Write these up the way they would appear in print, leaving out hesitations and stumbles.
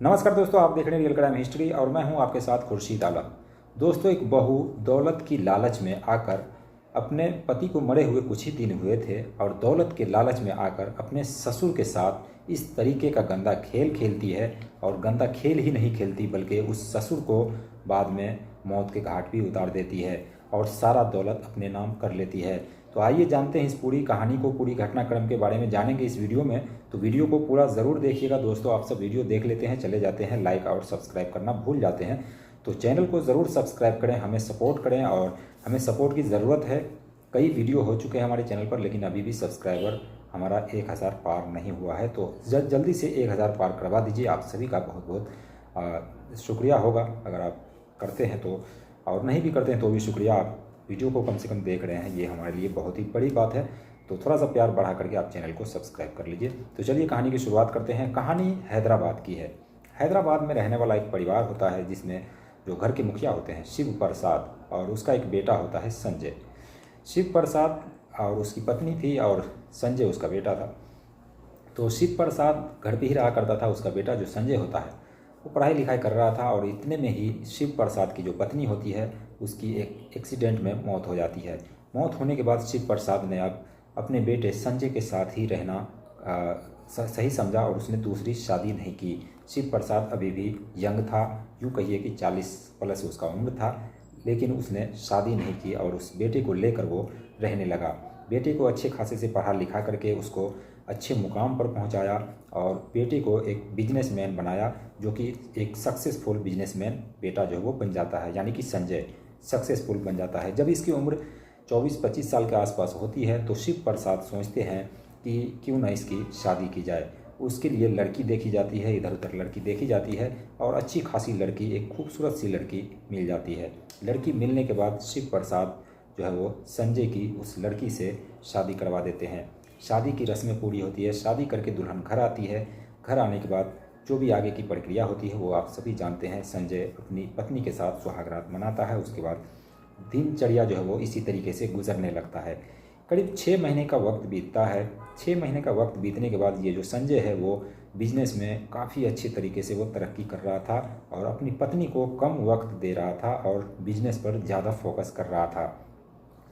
नमस्कार दोस्तों, आप देख रहे हैं रियल क्राइम हिस्ट्री और मैं हूं आपके साथ खुर्शीद आलम। दोस्तों, एक बहू दौलत की लालच में आकर अपने पति को मरे हुए कुछ ही दिन हुए थे और दौलत के लालच में आकर अपने ससुर के साथ इस तरीके का गंदा खेल खेलती है। और गंदा खेल ही नहीं खेलती बल्कि उस ससुर को बाद में मौत के घाट भी उतार देती है और सारा दौलत अपने नाम कर लेती है। तो आइए जानते हैं इस पूरी कहानी को, पूरी घटनाक्रम के बारे में जानेंगे इस वीडियो में। तो वीडियो को पूरा ज़रूर देखिएगा दोस्तों। आप सब वीडियो देख लेते हैं, चले जाते हैं, लाइक और सब्सक्राइब करना भूल जाते हैं। तो चैनल को ज़रूर सब्सक्राइब करें, हमें सपोर्ट करें और हमें सपोर्ट की ज़रूरत है। कई वीडियो हो चुके हैं हमारे चैनल पर, लेकिन अभी भी सब्सक्राइबर हमारा 1000 पार नहीं हुआ है। तो जल्दी से 1000 पार करवा दीजिए। आप सभी का बहुत बहुत शुक्रिया होगा अगर आप करते हैं तो, और नहीं भी करते हैं तो भी शुक्रिया। आप वीडियो को कम से कम देख रहे हैं, ये हमारे लिए बहुत ही बड़ी बात है। तो थोड़ा सा प्यार बढ़ा करके आप चैनल को सब्सक्राइब कर लीजिए। तो चलिए कहानी की शुरुआत करते हैं। कहानी हैदराबाद की है। हैदराबाद में रहने वाला एक परिवार होता है जिसमें जो घर के मुखिया होते हैं शिव प्रसाद, और उसका एक बेटा होता है संजय। शिव प्रसाद और उसकी पत्नी थी और संजय उसका बेटा था। तो शिव प्रसाद घर पे ही रहा करता था। उसका बेटा जो संजय होता है वो पढ़ाई लिखाई कर रहा था और इतने में ही शिव प्रसाद की जो पत्नी होती है उसकी एक एक्सीडेंट में मौत हो जाती है। मौत होने के बाद शिव प्रसाद ने अब अपने बेटे संजय के साथ ही रहना सही समझा और उसने दूसरी शादी नहीं की। शिव प्रसाद अभी भी यंग था, यूँ कहिए कि 40 प्लस उसका उम्र था, लेकिन उसने शादी नहीं की और उस बेटे को लेकर वो रहने लगा। बेटे को अच्छे खासे से पढ़ा लिखा करके उसको अच्छे मुकाम पर पहुंचाया और बेटे को एक बिजनेसमैन बनाया, जो कि एक सक्सेसफुल बिजनेसमैन बेटा जो है वो बन जाता है, यानी कि संजय सक्सेसफुल बन जाता है। जब इसकी उम्र 24-25 साल के आसपास होती है तो शिव प्रसाद सोचते हैं कि क्यों ना इसकी शादी की जाए। उसके लिए लड़की देखी जाती है, इधर उधर लड़की देखी जाती है और अच्छी खासी लड़की, एक खूबसूरत सी लड़की मिल जाती है। लड़की मिलने के बाद शिव प्रसाद जो है वो संजय की उस लड़की से शादी करवा देते हैं। शादी की रस्में पूरी होती है, शादी करके दुल्हन घर आती है। घर आने के बाद जो भी आगे की प्रक्रिया होती है वो आप सभी जानते हैं। संजय अपनी पत्नी के साथ सुहागरात मनाता है। उसके बाद दिनचर्या जो है वो इसी तरीके से गुजरने लगता है। करीब 6 महीने का वक्त बीतता है। 6 महीने का वक्त बीतने के बाद ये जो संजय है वो बिजनेस में काफ़ी अच्छे तरीके से वो तरक्की कर रहा था और अपनी पत्नी को कम वक्त दे रहा था और बिजनेस पर ज़्यादा फोकस कर रहा था।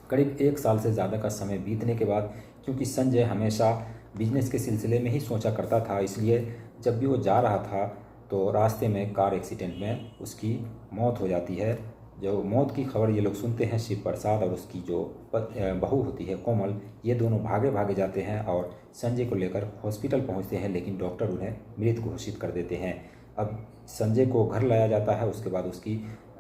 करीब 1 साल से ज़्यादा का समय बीतने के बाद, क्योंकि संजय हमेशा बिजनेस के सिलसिले में ही सोचा करता था, इसलिए जब भी वो जा रहा था तो रास्ते में कार एक्सीडेंट में उसकी मौत हो जाती है। जो मौत की खबर ये लोग सुनते हैं, शिव प्रसाद और उसकी जो बहू होती है कोमल, ये दोनों भागे भागे जाते हैं और संजय को लेकर हॉस्पिटल पहुंचते हैं, लेकिन डॉक्टर उन्हें मृत घोषित कर देते हैं। अब संजय को घर लाया जाता है, उसके बाद उसकी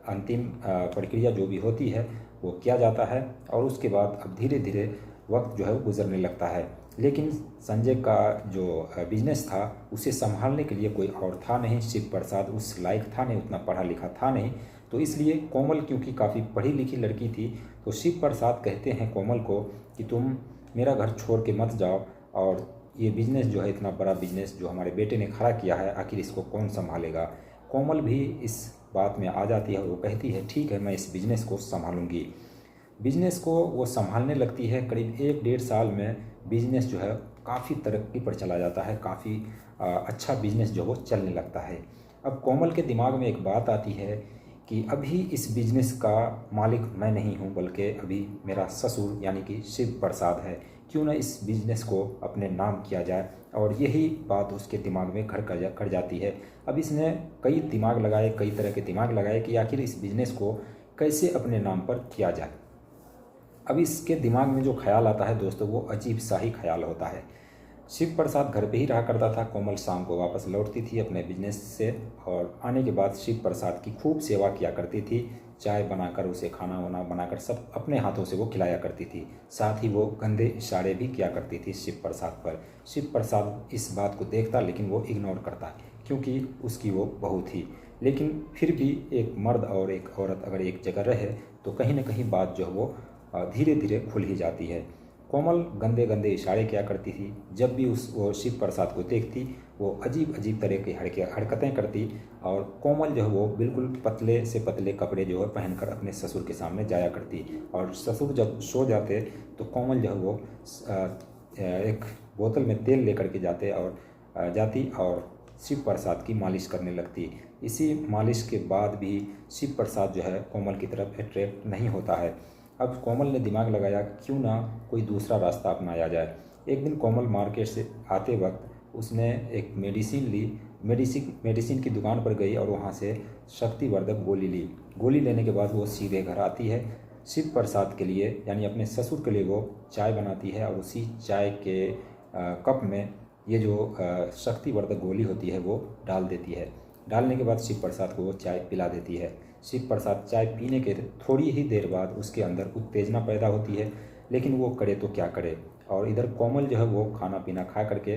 अंतिम प्रक्रिया जो भी होती है वो किया जाता है और उसके बाद अब धीरे धीरे वक्त जो है वो गुजरने लगता है। लेकिन संजय का जो बिजनेस था उसे संभालने के लिए कोई और था नहीं। शिव प्रसाद उस लायक था नहीं, उतना पढ़ा लिखा था नहीं। तो इसलिए कोमल, क्योंकि काफ़ी पढ़ी लिखी लड़की थी, तो शिव प्रसाद कहते हैं कोमल को कि तुम मेरा घर छोड़ के मत जाओ और ये बिजनेस जो है, इतना बड़ा बिजनेस जो हमारे बेटे ने खड़ा किया है, आखिर इसको कौन संभालेगा। कोमल भी इस बात में आ जाती है और वो कहती है ठीक है, मैं इस बिज़नेस को संभालूंगी। बिजनेस को वो संभालने लगती है। करीब 1-1.5 साल में बिजनेस जो है काफ़ी तरक्की पर चला जाता है, काफ़ी अच्छा बिजनेस जो वो चलने लगता है। अब कोमल के दिमाग में एक बात आती है कि अभी इस बिजनेस का मालिक मैं नहीं हूँ, बल्कि अभी मेरा ससुर यानी कि शिव प्रसाद है। क्यों ना इस बिजनेस को अपने नाम किया जाए, और यही बात उसके दिमाग में घर कर जाती है। अब इसने कई दिमाग लगाए, कई तरह के दिमाग लगाए कि आखिर इस बिजनेस को कैसे अपने नाम पर किया जाए। अब इसके दिमाग में जो ख्याल आता है दोस्तों, वो अजीब सा ही ख्याल होता है। शिव प्रसाद घर पे ही रहा करता था। कोमल शाम को वापस लौटती थी अपने बिजनेस से और आने के बाद शिव प्रसाद की खूब सेवा किया करती थी। चाय बनाकर, उसे खाना वाना बनाकर सब अपने हाथों से वो खिलाया करती थी। साथ ही वो गंदे इशारे भी किया करती थी शिव प्रसाद पर। शिव प्रसाद इस बात को देखता, लेकिन वो इग्नोर करता क्योंकि उसकी वो बहू थी। लेकिन फिर भी एक मर्द और एक औरत अगर एक जगह रहे तो कहीं ना कहीं बात जो है वो धीरे धीरे खुल ही जाती है। कोमल गंदे गंदे इशारे किया करती थी। जब भी वो शिव प्रसाद को देखती वो अजीब अजीब तरह की हरकतें करती और कोमल जो है वो बिल्कुल पतले से पतले कपड़े जो है पहनकर अपने ससुर के सामने जाया करती। और ससुर जब सो जाते तो कोमल जो है वो एक बोतल में तेल लेकर के जाती और शिव प्रसाद की मालिश करने लगती। इसी मालिश के बाद भी शिव प्रसाद जो है कोमल की तरफ अट्रैक्ट नहीं होता है। अब कोमल ने दिमाग लगाया क्यों ना कोई दूसरा रास्ता अपनाया जाए। एक दिन कोमल मार्केट से आते वक्त उसने एक मेडिसिन ली। मेडिसिन की दुकान पर गई और वहाँ से शक्तिवर्धक गोली ली। गोली लेने के बाद वो सीधे घर आती है। शिव प्रसाद के लिए यानी अपने ससुर के लिए वो चाय बनाती है और उसी चाय के कप में ये जो शक्तिवर्धक गोली होती है वो डाल देती है। डालने के बाद शिव प्रसाद को वो चाय पिला देती है। शिव प्रसाद चाय पीने के थोड़ी ही देर बाद उसके अंदर उत्तेजना पैदा होती है, लेकिन वो करे तो क्या करे। और इधर कोमल जो है वो खाना पीना खा करके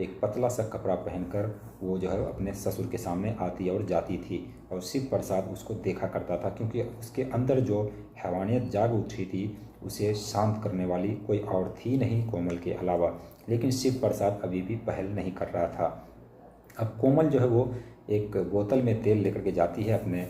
एक पतला सा कपड़ा पहनकर वो जो है अपने ससुर के सामने आती और जाती थी। और शिव प्रसाद उसको देखा करता था, क्योंकि उसके अंदर जो हैवानियत जाग उठी थी उसे शांत करने वाली कोई और थी नहीं कोमल के अलावा। लेकिन शिव प्रसाद अभी भी पहल नहीं कर रहा था। अब कोमल जो है वो एक बोतल में तेल लेकर के जाती है अपने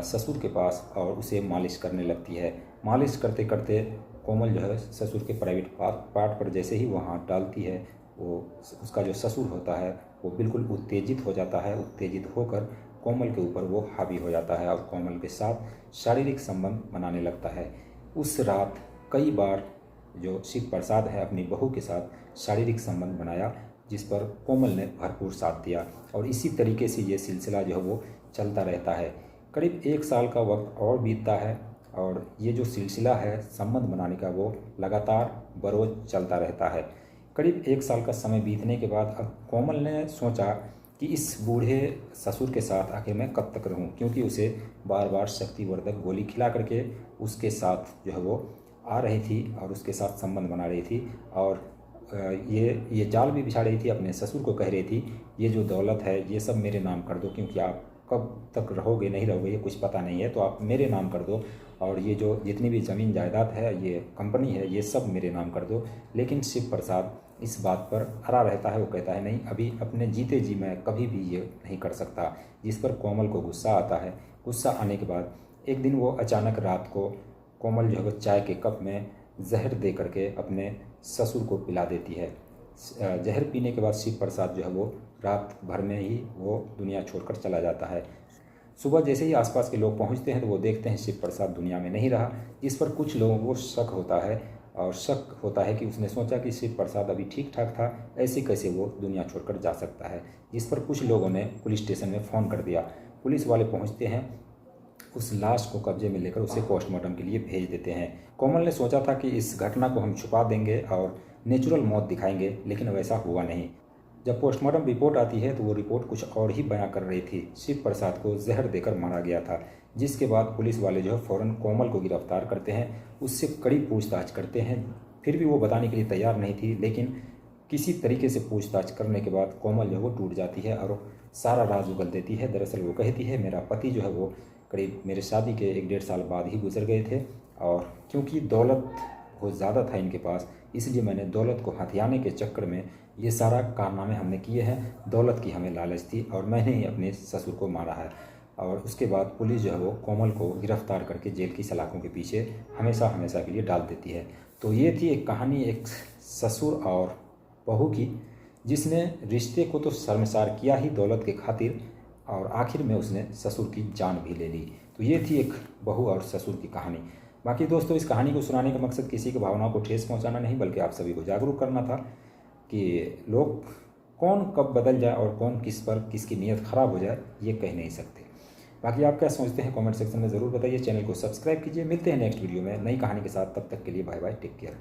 ससुर के पास और उसे मालिश करने लगती है। मालिश करते करते कोमल जो है ससुर के प्राइवेट पार्ट पर जैसे ही वो हाथ डालती है, वो उसका जो ससुर होता है वो बिल्कुल उत्तेजित हो जाता है। उत्तेजित होकर कोमल के ऊपर वो हावी हो जाता है और कोमल के साथ शारीरिक संबंध बनाने लगता है। उस रात कई बार जो शिव प्रसाद है अपनी बहू के साथ शारीरिक संबंध बनाया, जिस पर कोमल ने भरपूर साथ दिया। और इसी तरीके से ये सिलसिला जो है वो चलता रहता है। करीब 1 साल का वक्त और बीतता है और ये जो सिलसिला है संबंध बनाने का वो लगातार बरोज चलता रहता है। करीब 1 साल का समय बीतने के बाद अब कोमल ने सोचा कि इस बूढ़े ससुर के साथ आखिर मैं कब तक रहूं, क्योंकि उसे बार बार शक्तिवर्धक गोली खिला करके उसके साथ जो है वो आ रही थी और उसके साथ संबंध बना रही थी। और ये जाल भी बिछा रही थी, अपने ससुर को कह रही थी ये जो दौलत है ये सब मेरे नाम कर दो, क्योंकि आप कब तक रहोगे नहीं रहोगे ये कुछ पता नहीं है, तो आप मेरे नाम कर दो। और ये जो जितनी भी ज़मीन जायदाद है, ये कंपनी है, ये सब मेरे नाम कर दो। लेकिन शिव प्रसाद इस बात पर अड़ा रहता है। वो कहता है नहीं, अभी अपने जीते जी मैं कभी भी ये नहीं कर सकता। जिस पर कोमल को गुस्सा आता है। गुस्सा आने के बाद एक दिन वो अचानक रात को कोमल जो है वो चाय के कप में जहर दे करके अपने ससुर को पिला देती है। जहर पीने के बाद शिव प्रसाद जो है वो रात भर में ही वो दुनिया छोड़कर चला जाता है। सुबह जैसे ही आसपास के लोग पहुंचते हैं तो वो देखते हैं शिव प्रसाद दुनिया में नहीं रहा, जिस पर कुछ लोगों को शक होता है। और शक होता है कि उसने सोचा कि शिव प्रसाद अभी ठीक ठाक था, ऐसे कैसे वो दुनिया छोड़कर जा सकता है। जिस पर कुछ लोगों ने पुलिस स्टेशन में फ़ोन कर दिया। पुलिस वाले पहुँचते हैं, उस लाश को कब्जे में लेकर उसे पोस्टमार्टम के लिए भेज देते हैं। कोमल ने सोचा था कि इस घटना को हम छुपा देंगे और नेचुरल मौत दिखाएंगे, लेकिन वैसा हुआ नहीं। जब पोस्टमार्टम रिपोर्ट आती है तो वो रिपोर्ट कुछ और ही बयां कर रही थी। शिव प्रसाद को जहर देकर मारा गया था। जिसके बाद पुलिस वाले जो है फ़ौरन कोमल को गिरफ्तार करते हैं, उससे कड़ी पूछताछ करते हैं। फिर भी वो बताने के लिए तैयार नहीं थी, लेकिन किसी तरीके से पूछताछ करने के बाद कोमल जो है वो टूट जाती है और सारा राज उगल देती है। दरअसल वो कहती है मेरा पति जो है वो करीब मेरे शादी के 1-1.5 साल बाद ही गुजर गए थे, और क्योंकि दौलत बहुत ज़्यादा था इनके पास, इसलिए मैंने दौलत को हथियाने के चक्कर में ये सारा कारनामे हमने किए हैं। दौलत की हमें लालच थी और मैंने ही अपने ससुर को मारा है। और उसके बाद पुलिस जो है वो कोमल को गिरफ्तार करके जेल की सलाखों के पीछे हमेशा हमेशा के लिए डाल देती है। तो ये थी एक कहानी एक ससुर और बहू की, जिसने रिश्ते को तो शर्मसार किया ही दौलत के खातिर, और आखिर में उसने ससुर की जान भी ले ली। तो ये थी एक बहू और ससुर की कहानी। बाकी दोस्तों, इस कहानी को सुनाने का मकसद किसी की भावनाओं को ठेस पहुंचाना नहीं, बल्कि आप सभी को जागरूक करना था कि लोग कौन कब बदल जाए और कौन किस पर किसकी नीयत ख़राब हो जाए ये कह नहीं सकते। बाकी आप क्या सोचते हैं कमेंट सेक्शन में ज़रूर बताइए। चैनल को सब्सक्राइब कीजिए। मिलते हैं नेक्स्ट वीडियो में नई कहानी के साथ। तब तक के लिए बाय बाय, टेक केयर।